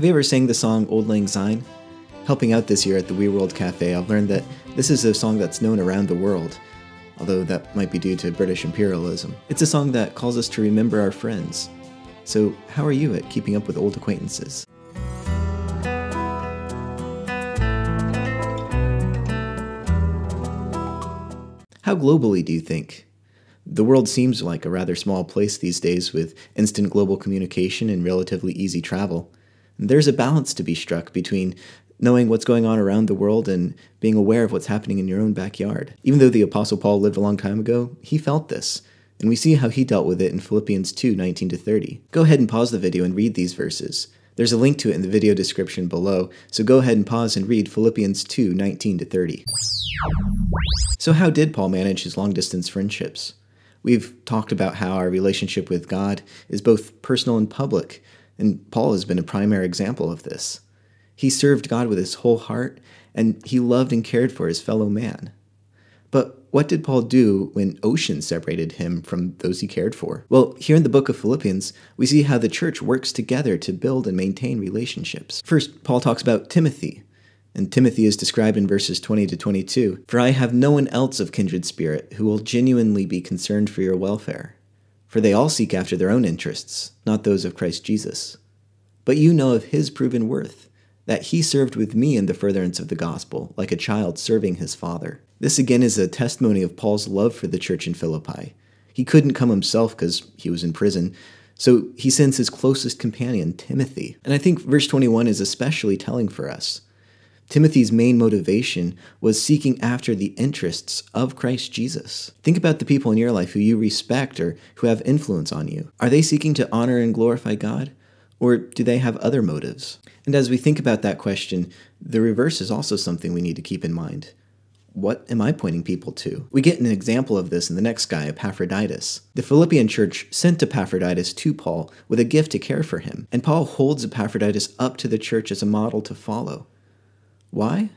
Have you ever sang the song Auld Lang Syne? Helping out this year at the Wee World Cafe, I've learned that this is a song that's known around the world, although that might be due to British imperialism. It's a song that calls us to remember our friends. So how are you at keeping up with old acquaintances? How globally do you think? The world seems like a rather small place these days with instant global communication and relatively easy travel. There's a balance to be struck between knowing what's going on around the world and being aware of what's happening in your own backyard. Even though the Apostle Paul lived a long time ago, he felt this, and we see how he dealt with it in Philippians 2, 19-30. Go ahead and pause the video and read these verses. There's a link to it in the video description below, so go ahead and pause and read Philippians 2, 19-30. So how did Paul manage his long-distance friendships? We've talked about how our relationship with God is both personal and public, and Paul has been a primary example of this. He served God with his whole heart, and he loved and cared for his fellow man. But what did Paul do when oceans separated him from those he cared for? Well, here in the book of Philippians, we see how the church works together to build and maintain relationships. First, Paul talks about Timothy, and Timothy is described in verses 20-22. For I have no one else of kindred spirit who will genuinely be concerned for your welfare. For they all seek after their own interests, not those of Christ Jesus. But you know of his proven worth, that he served with me in the furtherance of the gospel, like a child serving his father. This again is a testimony of Paul's love for the church in Philippi. He couldn't come himself because he was in prison, so he sends his closest companion, Timothy. And I think verse 21 is especially telling for us. Timothy's main motivation was seeking after the interests of Christ Jesus. Think about the people in your life who you respect or who have influence on you. Are they seeking to honor and glorify God? Or do they have other motives? And as we think about that question, the reverse is also something we need to keep in mind. What am I pointing people to? We get an example of this in the next guy, Epaphroditus. The Philippian church sent Epaphroditus to Paul with a gift to care for him, and Paul holds Epaphroditus up to the church as a model to follow. Why?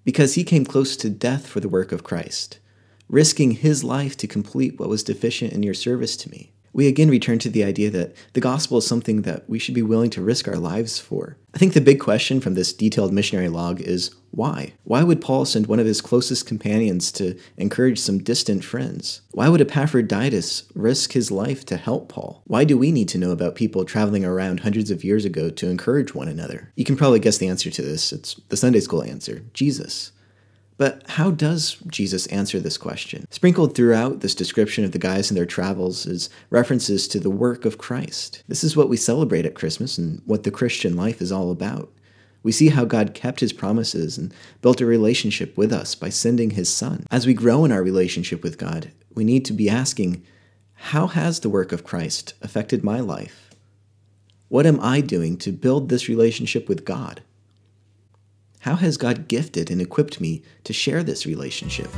Because he came close to death for the work of Christ, risking his life to complete what was deficient in your service to me. We again return to the idea that the gospel is something that we should be willing to risk our lives for. I think the big question from this detailed missionary log is why? Why would Paul send one of his closest companions to encourage some distant friends? Why would Epaphroditus risk his life to help Paul? Why do we need to know about people traveling around hundreds of years ago to encourage one another? You can probably guess the answer to this. It's the Sunday school answer, Jesus. But how does Jesus answer this question? Sprinkled throughout this description of the guys and their travels is references to the work of Christ. This is what we celebrate at Christmas and what the Christian life is all about. We see how God kept his promises and built a relationship with us by sending his Son. As we grow in our relationship with God, we need to be asking, how has the work of Christ affected my life? What am I doing to build this relationship with God? How has God gifted and equipped me to share this relationship?